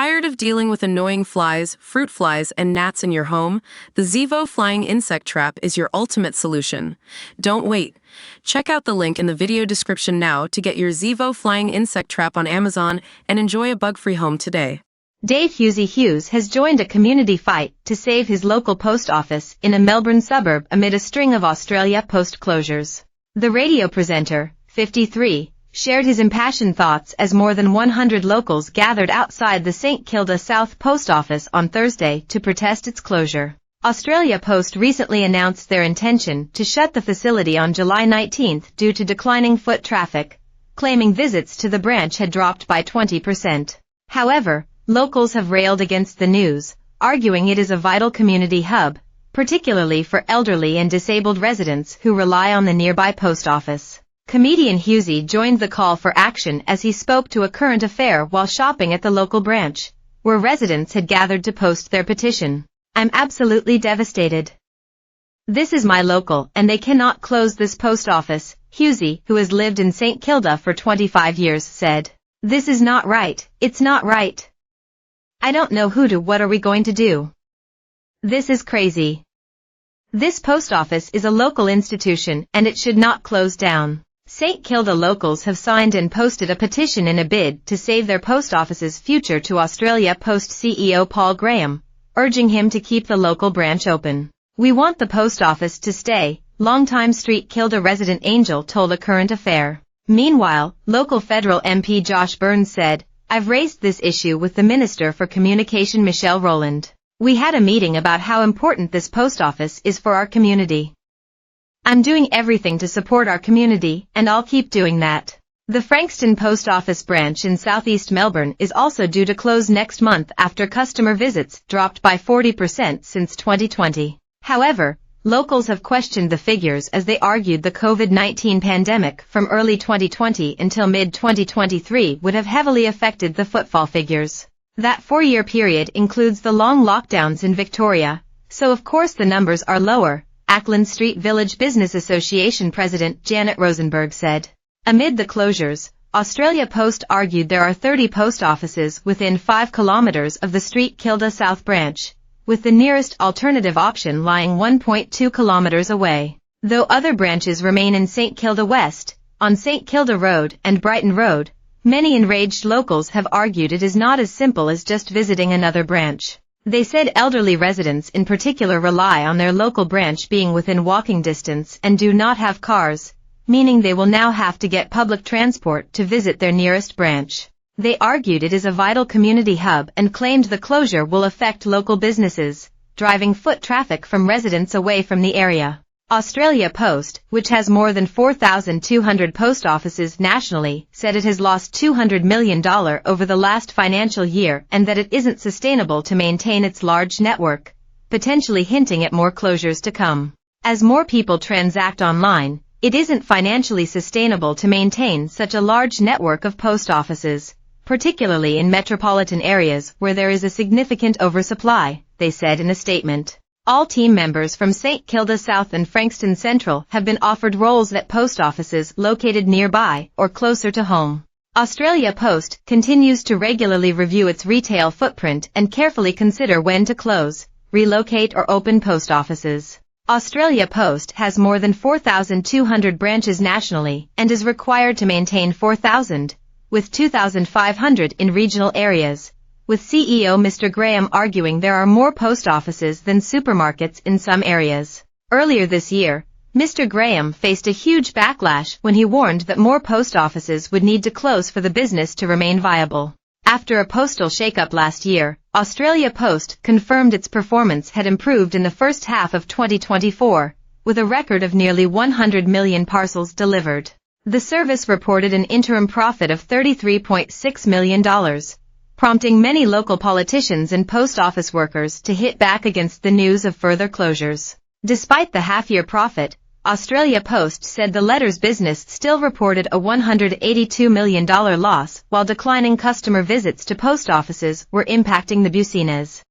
Tired of dealing with annoying flies, fruit flies, and gnats in your home? The Zevo Flying Insect Trap is your ultimate solution. Don't wait. Check out the link in the video description now to get your Zevo Flying Insect Trap on Amazon and enjoy a bug-free home today. Dave Hughes has joined a community fight to save his local post office in a Melbourne suburb amid a string of Australia Post closures. The radio presenter, 53, shared his impassioned thoughts as more than 100 locals gathered outside the St Kilda South Post Office on Thursday to protest its closure. Australia Post recently announced their intention to shut the facility on July 19 due to declining foot traffic, claiming visits to the branch had dropped by 20%. However, locals have railed against the news, arguing it is a vital community hub, particularly for elderly and disabled residents who rely on the nearby post office. Comedian Hughes joined the call for action as he spoke to a current affair while shopping at the local branch, where residents had gathered to post their petition. "I'm absolutely devastated. This is my local and they cannot close this post office," Hughes, who has lived in St Kilda for 25 years, said. "This is not right, it's not right. I don't know what are we going to do? This is crazy. This post office is a local institution and it should not close down." St Kilda locals have signed and posted a petition in a bid to save their post office's future to Australia Post CEO Paul Graham, urging him to keep the local branch open. "We want the post office to stay," longtime St Kilda resident Angel told A Current Affair. Meanwhile, local federal MP Josh Burns said, "I've raised this issue with the Minister for Communication Michelle Rowland. We had a meeting about how important this post office is for our community. I'm doing everything to support our community, and I'll keep doing that." The Frankston Post Office branch in southeast Melbourne is also due to close next month after customer visits dropped by 40% since 2020. However, locals have questioned the figures as they argued the COVID-19 pandemic from early 2020 until mid-2023 would have heavily affected the footfall figures. That 4-year period includes the long lockdowns in Victoria, so of course the numbers are lower, Auckland Street Village Business Association President Janet Rosenberg said. Amid the closures, Australia Post argued there are 30 post offices within 5 kilometres of the St Kilda South branch, with the nearest alternative option lying 1.2 kilometres away. Though other branches remain in St Kilda West, on St Kilda Road and Brighton Road, many enraged locals have argued it is not as simple as just visiting another branch. They said elderly residents in particular rely on their local branch being within walking distance and do not have cars, meaning they will now have to get public transport to visit their nearest branch. They argued it is a vital community hub and claimed the closure will affect local businesses, driving foot traffic from residents away from the area. Australia Post, which has more than 4,200 post offices nationally, said it has lost $200 million over the last financial year and that it isn't sustainable to maintain its large network, potentially hinting at more closures to come. As more people transact online, it isn't financially sustainable to maintain such a large network of post offices, particularly in metropolitan areas where there is a significant oversupply, they said in a statement. All team members from St Kilda South and Frankston Central have been offered roles at post offices located nearby or closer to home. Australia Post continues to regularly review its retail footprint and carefully consider when to close, relocate or open post offices. Australia Post has more than 4,200 branches nationally and is required to maintain 4,000, with 2,500 in regional areas, with CEO Mr. Graham arguing there are more post offices than supermarkets in some areas. Earlier this year, Mr. Graham faced a huge backlash when he warned that more post offices would need to close for the business to remain viable. After a postal shakeup last year, Australia Post confirmed its performance had improved in the first half of 2024, with a record of nearly 100 million parcels delivered. The service reported an interim profit of $33.6 million, prompting many local politicians and post office workers to hit back against the news of further closures. Despite the half-year profit, Australia Post said the letters business still reported a $182 million loss while declining customer visits to post offices were impacting the business.